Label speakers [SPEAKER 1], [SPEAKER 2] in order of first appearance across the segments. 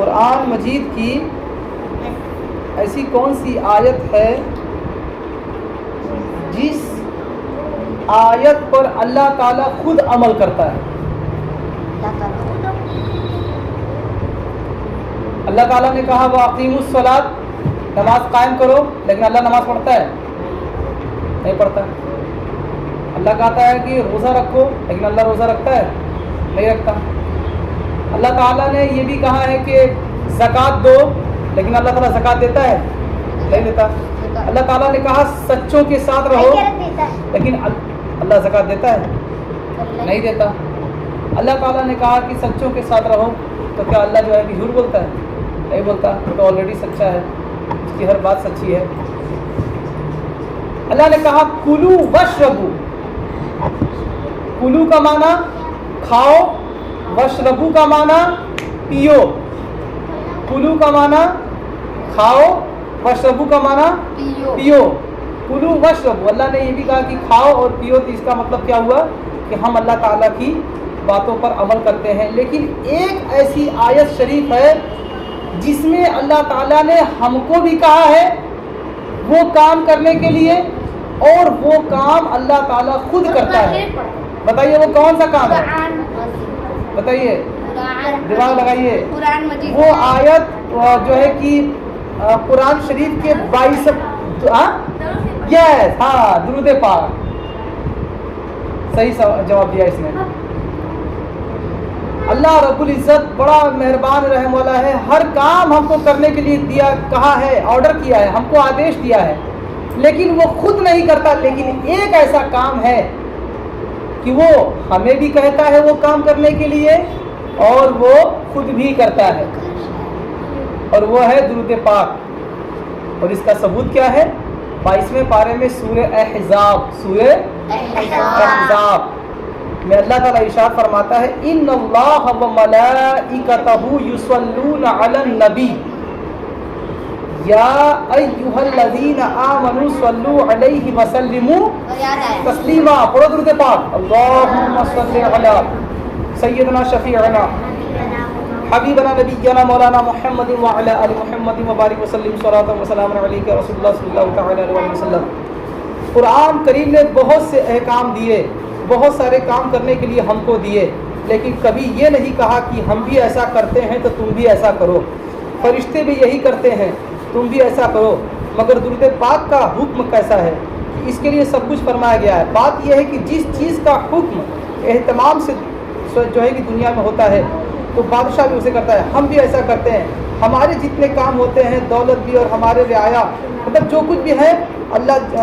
[SPEAKER 1] قرآن مجید کی ایسی کون سی آیت ہے جس آیت پر اللہ تعالیٰ خود عمل کرتا ہے؟ اللہ تعالیٰ نے کہا وَأَقِیمُوا الصَّلَاةَ، نماز قائم کرو، لیکن اللہ نماز پڑھتا ہے؟ نہیں پڑھتا۔ اللہ کہتا ہے کہ روزہ رکھو، لیکن اللہ روزہ رکھتا ہے؟ نہیں رکھتا۔ اللہ تعالیٰ نے یہ بھی کہا ہے کہ زکوٰۃ دو، لیکن اللہ تعالیٰ زکوٰۃ دیتا ہے؟ نہیں دیتا۔ اللہ تعالیٰ نے کہا سچوں کے ساتھ رہو، لیکن اللہ زکوٰۃ دیتا ہے؟ نہیں دیتا۔ اللہ تعالیٰ نے کہا کہ سچوں کے ساتھ رہو، تو کیا اللہ جو ہے کہ جھوٹ بولتا ہے؟ نہیں بولتا، وہ تو آلریڈی سچا ہے، اس کی ہر بات سچی ہے۔ اللہ نے کہا کلو وشربو، کلو کا معنی کھاؤ، وشربو کا معنی پیو۔ کلو کا معنی کھاؤ، وشربو کا معنی پیو۔ کلو وشربو، اللہ نے یہ بھی کہا کہ کھاؤ اور پیو، تو اس کا مطلب کیا ہوا کہ ہم اللہ تعالیٰ کی باتوں پر عمل کرتے ہیں۔ لیکن ایک ایسی آیت شریف ہے جس میں اللہ تعالیٰ نے ہم کو بھی کہا ہے وہ کام کرنے کے لیے، اور وہ کام اللہ تعالیٰ خود کرتا ہے۔ بتائیے وہ کون سا کام ہے؟ بتائیے، دماغ لگائیے۔ وہ آیت جو ہے کہ قرآن شریف کے 22 یس، ہاں، درود پاک، صحیح جواب دیا اس نے۔ اللہ رب العزت بڑا مہربان رحم والا ہے، ہر کام ہم کو کرنے کے لیے دیا، کہا ہے، آرڈر کیا ہے، ہم کو آدیش دیا ہے، لیکن وہ خود نہیں کرتا۔ لیکن ایک ایسا کام ہے کہ وہ ہمیں بھی کہتا ہے وہ کام کرنے کے لیے، اور وہ خود بھی کرتا ہے، اور وہ ہے درود پاک۔ اور اس کا ثبوت کیا ہے؟ 22ویں پارے میں سورہ احزاب، سورہ احزاب میں اللہ تعالیٰ ارشاد فرماتا ہے ان اللہ وملائکتہ یصلون علی النبی یا ایھا الذین آمنوا صلوا علیہ وسلموا تسلیما۔ پڑھو درود پاک، اللہم صل علی سیدنا شفیعنا حبیبنا نبینا مولانا محمد وعلی آل محمد وبارک وسلم صلاۃ و سلام علیک رسول اللہ صلی اللہ تعالی علیہ وسلم۔ قرآن کریم نے بہت سے احکام دیے، بہت سارے کام کرنے کے لیے ہم کو دیے، لیکن کبھی یہ نہیں کہا کہ ہم بھی ایسا کرتے ہیں تو تم بھی ایسا کرو، فرشتے بھی یہی کرتے ہیں تم بھی ایسا کرو۔ مگر درود پاک کا حکم کیسا ہے؟ اس کے لیے سب کچھ فرمایا گیا ہے۔ بات یہ ہے کہ جس چیز کا حکم اہتمام سے جو ہے کہ دنیا میں ہوتا ہے تو بادشاہ بھی اسے کرتا ہے، ہم بھی ایسا کرتے ہیں۔ ہمارے جتنے کام ہوتے ہیں، دولت بھی اور ہمارے رعایا، مطلب جو کچھ بھی ہے، اللہ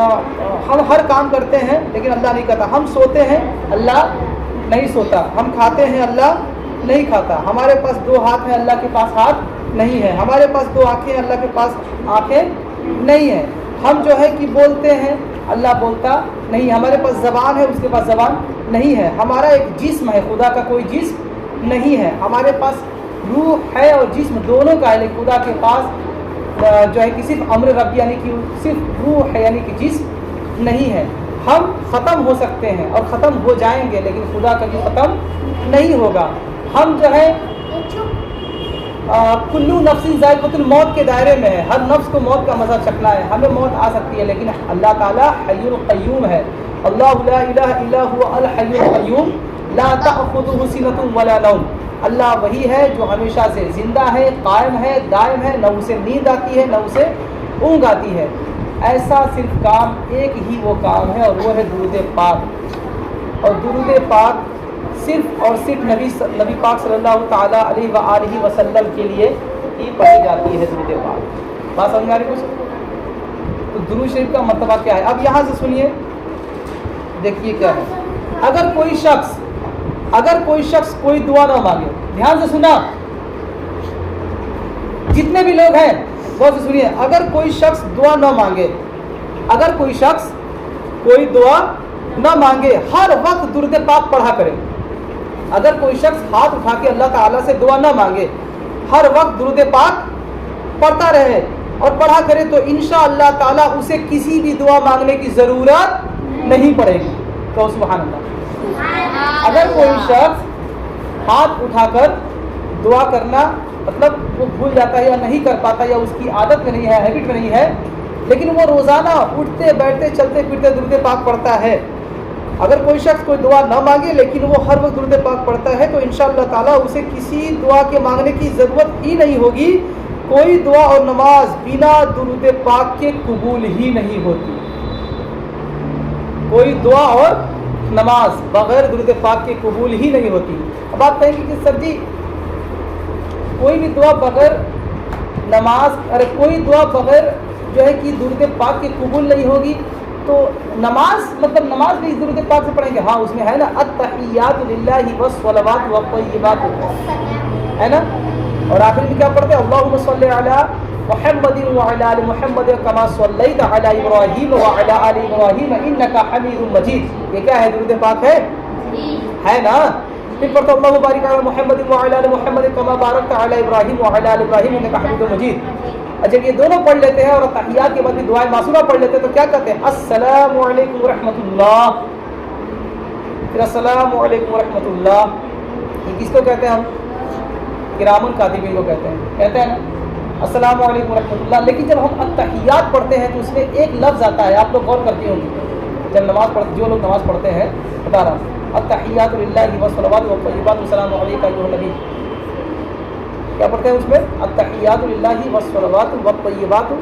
[SPEAKER 1] ہم ہر کام کرتے ہیں لیکن اللہ نہیں کرتا۔ ہم سوتے ہیں، اللہ نہیں سوتا۔ ہم کھاتے ہیں، اللہ نہیں کھاتا۔ ہمارے پاس 2 ہاتھ ہیں، اللہ کے پاس ہاتھ نہیں ہے۔ ہمارے پاس 2 آنکھیں ہیں، اللہ کے پاس آنکھیں نہیں ہیں۔ ہم جو ہے کہ بولتے ہیں، اللہ بولتا نہیں۔ ہمارے پاس زبان ہے، اس کے پاس زبان نہیں ہے۔ ہمارا ایک جسم ہے، خدا کا کوئی جسم نہیں ہے۔ ہمارے پاس روح ہے اور جسم دونوں کا ہے، لیکن خدا کے پاس جو ہے کہ صرف امر رب، یعنی کہ صرف روح ہے، یعنی کہ جسم نہیں ہے۔ ہم ختم ہو سکتے ہیں اور ختم ہو جائیں گے، لیکن خدا کبھی ختم نہیں ہوگا۔ ہم جو ہے کلو نفس ذائقۃ الموت کے دائرے میں ہے، ہر نفس کو موت کا مزہ چکھنا ہے۔ ہمیں موت آ سکتی ہے، لیکن اللہ تعالیٰ حی القیوم ہے۔ اللہ لا الہ الا هو الحی القیوم لا تأخذہ سنۃ ولا نوم۔ اللہ وہی ہے جو ہمیشہ سے زندہ ہے، قائم ہے، دائم ہے، نہ اسے نیند آتی ہے نہ اسے اونگ آتی ہے۔ ایسا صرف کام ایک ہی وہ کام ہے، اور وہ ہے درود پاک۔ اور درود پاک صرف اور صرف نبی پاک صلی اللہ تعالیٰ علیہ وآلہ وسلم کے لیے ہی پڑھی جاتی ہے درود پاک۔ بات سمجھ آ رہی کچھ؟ تو درود شریف کا مرتبہ کیا ہے؟ اب یہاں سے سنیے، دیکھیے کیا ہے۔ اگر کوئی شخص کوئی دعا نہ مانگے، دھیان سے سنا، جتنے بھی لوگ ہیں غور سے سنیے، اگر کوئی شخص دعا نہ مانگے، اگر کوئی شخص کوئی دعا نہ مانگے، ہر وقت درود پاک پڑھا کرے۔ اگر کوئی شخص ہاتھ اٹھا کے اللہ تعالیٰ سے دعا نہ مانگے، ہر وقت درود پاک پڑھتا رہے اور پڑھا کرے، تو انشاءاللہ تعالیٰ اسے کسی بھی دعا مانگنے کی ضرورت نہیں پڑے گی۔ تو سبحان اللہ۔ اگر کوئی شخص ہاتھ اٹھا کر دعا کرنا مطلب وہ بھول جاتا ہے یا نہیں کر پاتا یا اس کی عادت میں نہیں ہے، ہیبٹ میں نہیں ہے، لیکن وہ روزانہ اٹھتے بیٹھتے چلتے پھرتے درود پاک پڑھتا ہے. اگر کوئی شخص کوئی دعا نہ مانگے لیکن وہ ہر وقت درود پاک پڑھتا ہے تو انشاءاللہ تعالیٰ اسے کسی دعا کے مانگنے کی ضرورت ہی نہیں ہوگی. کوئی دعا اور نماز بنا درود پاک کے قبول ہی نہیں ہوتی. کوئی دعا اور نماز بغیر درود پاک کے قبول ہی نہیں ہوتی. اب آپ کہیں گے کہ سر جی کوئی بھی دعا بغیر نماز، ارے کوئی دعا بغیر جو ہے کہ درود پاک کے قبول نہیں ہوگی تو نماز مطلب نماز بھی درود پاک سے پڑھیں گے. ہاں اس میں ہے نا التحیات للہ والصلوات والطیبات ہے نا. اور آخر میں کیا پڑھتے ہیں؟ اللہم صلی علی محمد وعلی آل محمد کما صلیت علی ابراہیم وعلی آل ابراہیم انک حمید مجید. یہ کیا ہے؟ درود پاک ہے نا. پھر پڑھتے اللہ بارک علی محمد وعلی آل محمد کما بارکت علی ابراہیم وعلی آل ابراہیم انک حمید مجید. جب یہ دونوں پڑھ لیتے ہیں اور تحیات کے بعد بھی دعائیں معصورہ پڑھ لیتے ہیں تو کیا کہتے ہیں؟ السلام علیکم ورحمۃ اللہ. پھر السلام علیکم ورحمۃ اللہ. یہ کس کو کہتے ہیں؟ ہم کرام الکاتبین کو کہتے ہیں نا السلام علیکم ورحمۃ اللہ. لیکن جب ہم التحیات پڑھتے ہیں تو اس میں ایک لفظ آتا ہے، آپ لوگ غور کرتے ہوں گے جب نماز پڑھتے، جو لوگ نماز پڑھتے ہیں بتا رہا ہوں، التحیات للہ والصلوات والطیبات والسلام علیک ایھا النبی. کیا پڑھتے ہیں اس میں؟ التحیات للہ والصلوات والطیبات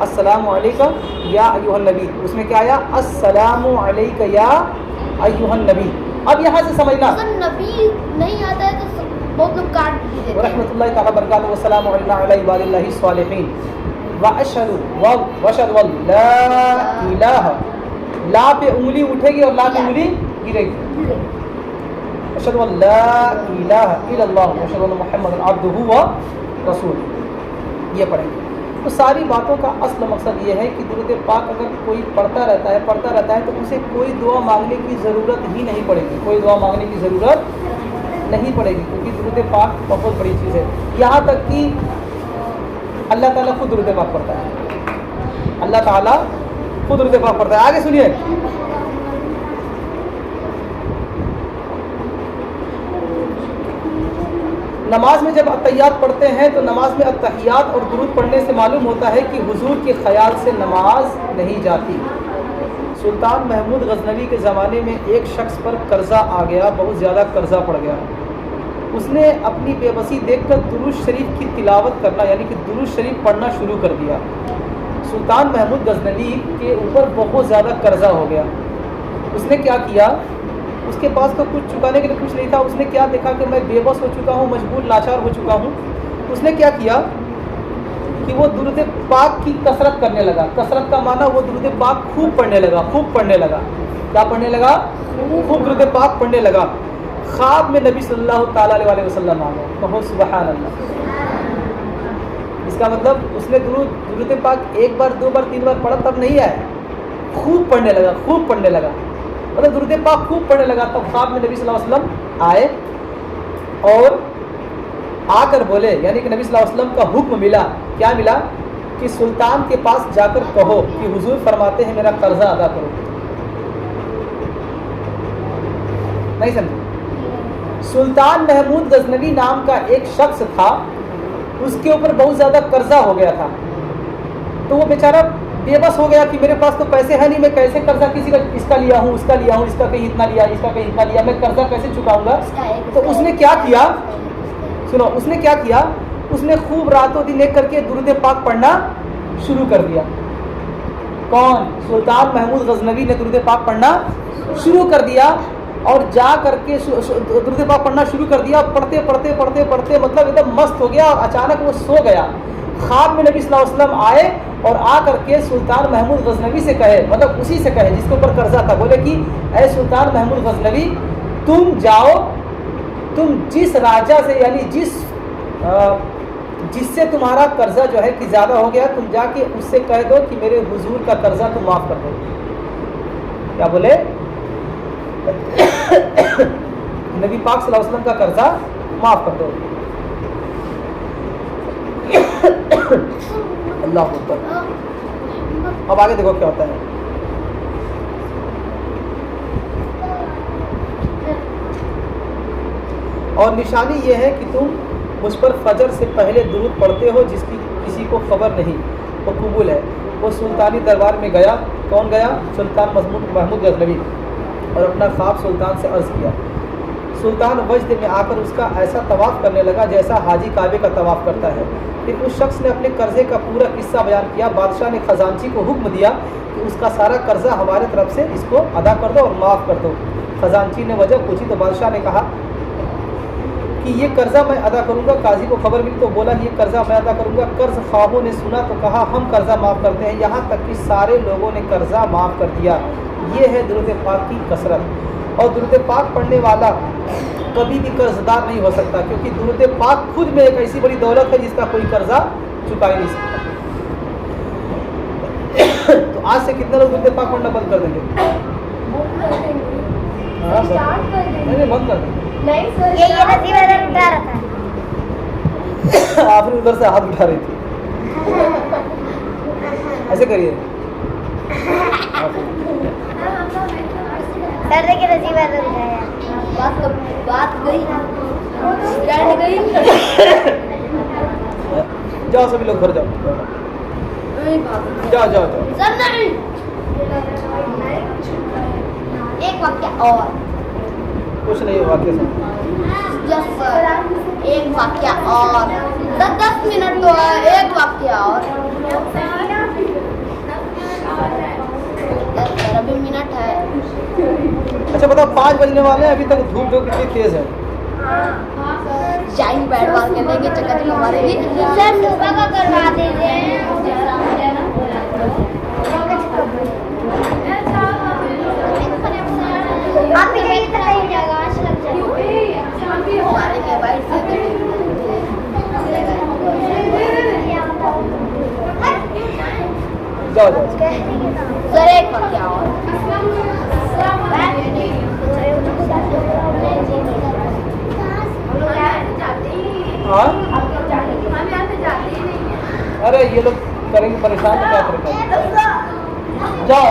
[SPEAKER 1] السلام علیک یا ایھا النبی. اس میں کیا آیا؟ السلام علیک یا ایھا النبی. اب یہاں سے سمجھنا
[SPEAKER 2] نبی نہیں آتا ہے تو بہت لوگ کاٹ دیتے ہیں.
[SPEAKER 1] ورحمۃ اللہ تعالیٰ برکاتہ والسلام علینا علی عباد اللہ الصالحین واشهد ان لا الہ. لا پہ انگلی اٹھے گی اور لا پہ انگلی گرے گی. اشهد ان لا الہ الا اللہ واشهد ان محمد عبدہ ورسولہ. یہ پڑھیں گے. تو ساری باتوں کا اصل مقصد یہ ہے کہ درود پاک اگر کوئی پڑھتا رہتا ہے تو اسے کوئی دعا مانگنے کی ضرورت ہی نہیں پڑے گی. کوئی دعا مانگنے کی ضرورت نہیں پڑے گی کیونکہ درود پاک بہت بڑی چیز ہے. یہاں تک کہ اللہ تعالیٰ خود درود پاک پڑھتا ہے. اللہ تعالیٰ خود درود پاک پڑھتا ہے. آگے سنیے. نماز میں جب التحیات پڑھتے ہیں تو نماز میں التحیات اور درود پڑھنے سے معلوم ہوتا ہے کہ حضور کے خیال سے نماز نہیں جاتی. سلطان محمود غزنوی کے زمانے میں ایک شخص پر قرضہ آ گیا، بہت زیادہ قرضہ پڑ گیا. اس نے اپنی بے بسی دیکھ کر درود شریف کی تلاوت کرنا یعنی کہ درود شریف پڑھنا شروع کر دیا. سلطان محمود غزنوی کے اوپر بہت زیادہ قرضہ ہو گیا. اس نے کیا کیا؟ اس کے پاس تو کچھ چکانے کے لیے کچھ نہیں تھا. اس نے کیا دیکھا کہ میں بے بس ہو چکا ہوں، مجبور لاچار ہو چکا ہوں. اس نے کیا کیا کہ وہ درود پاک کی کثرت کرنے لگا. کثرت کا معنی وہ درود پاک خوب پڑھنے لگا. کیا پڑھنے لگا؟ خوب درود پاک پڑھنے لگا. خواب میں نبی صلی اللہ تعالیٰ علیہ وسلم آ گئے. کہو سبحان اللہ. اس کا مطلب اس نے درود پاک ایک بار دو بار تین بار پڑھا تب نہیں آیا، خوب پڑھنے لگا مطلب درود پاک خوب پڑھنے لگا. تب خواب میں نبی صلی اللہ علیہ وسلم آئے اور آ کر بولے، یعنی کہ نبی صلی اللہ علیہ وسلم کا حکم ملا. کیا ملا؟ کہ سلطان کے پاس جا کر کہو کہ حضور فرماتے ہیں میرا قرضہ ادا کرو. نہیں سمجھے؟ سلطان محمود غزنوی نام کا ایک شخص تھا، اس کے اوپر بہت زیادہ قرضہ ہو گیا تھا. تو وہ بیچارہ بے بس ہو گیا کہ میرے پاس تو پیسے ہیں نہیں، میں کیسے قرضہ کسی کا اس کا لیا ہوں، اس کا کہیں اتنا لیا، اس کا کہیں اتنا لیا، میں قرضہ کیسے چکاؤں گا؟ تو اس نے کیا کیا؟ سنو، اس نے کیا کیا؟ اس نے خوب راتوں دن ایک کر کے درود پاک پڑھنا شروع کر دیا. کون؟ سلطان محمود غزنوی نے درود پاک پڑھنا شروع کر دیا اور جا کر کے درود پاک پڑھنا شروع کر دیا. پڑھتے مطلب ایک دم مست ہو گیا اور اچانک وہ سو گیا. خواب میں نبی صلی اللہ علیہ وسلم آئے اور آ کر کے سلطان محمود غزنوی سے کہے، مطلب اسی سے کہے جس کے اوپر قرضہ تھا، بولے کہ اے سلطان محمود غزنوی، تم جاؤ، تم جس راجا سے یعنی جس سے تمہارا قرضہ جو ہے کہ زیادہ ہو گیا، تم جا کے اس سے کہہ دو کہ میرے حضور کا قرضہ تم معاف کر دو. کیا بولے؟ نبی پاک صلی اللہ علیہ وسلم کا قرضہ معاف کر دو. اللہ اکبر. اب آگے دیکھو کیا ہوتا ہے. اور نشانی یہ ہے کہ تم مجھ پر فجر سے پہلے درود پڑھتے ہو جس کی کسی کو خبر نہیں، وہ قبول ہے۔ وہ سلطانی دربار میں گیا۔ کون گیا؟ سلطان محمود غزنوی، اور اپنا خواب سلطان سے عرض کیا۔ سلطان وجد میں آ کر اس کا ایسا طواف کرنے لگا جیسا حاجی کعبے کا طواف کرتا ہے۔ پھر اس شخص نے اپنے قرضے کا پورا قصہ بیان کیا۔ بادشاہ نے خزانچی کو حکم دیا کہ اس کا سارا قرضہ ہمارے طرف سے اس کو ادا کر دو اور معاف کر دو۔ خزانچی نے وجہ پوچھی تو بادشاہ نے کہا کہ یہ قرضہ میں ادا کروں گا۔ قاضی کو خبر ملی تو بولا یہ قرضہ میں ادا کروں گا۔ قرض خواہوں نے سنا تو کہا ہم قرضہ معاف کرتے ہیں، یہاں تک کہ سارے لوگوں نے قرضہ معاف کر دیا۔ یہ ہے درود پاک کی کثرت، اور درود پاک پڑھنے والا کبھی بھی قرض دار نہیں ہو سکتا، کیونکہ درود پاک خود میں ایک ایسی بڑی دولت ہے جس کا کوئی قرضہ چکا ہی نہیں سکتا۔ تو آج سے کتنے لوگ درود پاک پڑھنا بند کر دیں گے؟ نہیں بند کر دیں گے۔ آپ نے ادھر سے ہاتھ اٹھا رہی تھی، ایسے کریے۔ جاؤ سبھی لوگ گھر جاؤ، جاؤ جاؤ جاؤ۔
[SPEAKER 2] ایک واقعہ اور
[SPEAKER 1] کچھ نہیں ہوا کیسے؟
[SPEAKER 2] ایک واقعہ اور 10 منٹ تو ہے، ایک واقعہ اور 10 منٹ ہے۔
[SPEAKER 1] اچھا بتاؤ 5 بجنے والے ہیں، ابھی تک دھوپ جو کتنی تیز ہے؟
[SPEAKER 2] جائیں بیٹ بال کھیلنے کے چکر میں ہمارے بھی سر صبح کا کروا دیتے ہیں۔ آپ بھی ویٹ کر رہی جگہ آج لگ جائے ہمارے کے بائٹ سے
[SPEAKER 1] جاؤ جاؤ۔
[SPEAKER 2] سر ایک واقعہ اور
[SPEAKER 1] ہاں ارے یہ لوگ کریں گے پریشان تو کیا کریں گے؟ جاؤ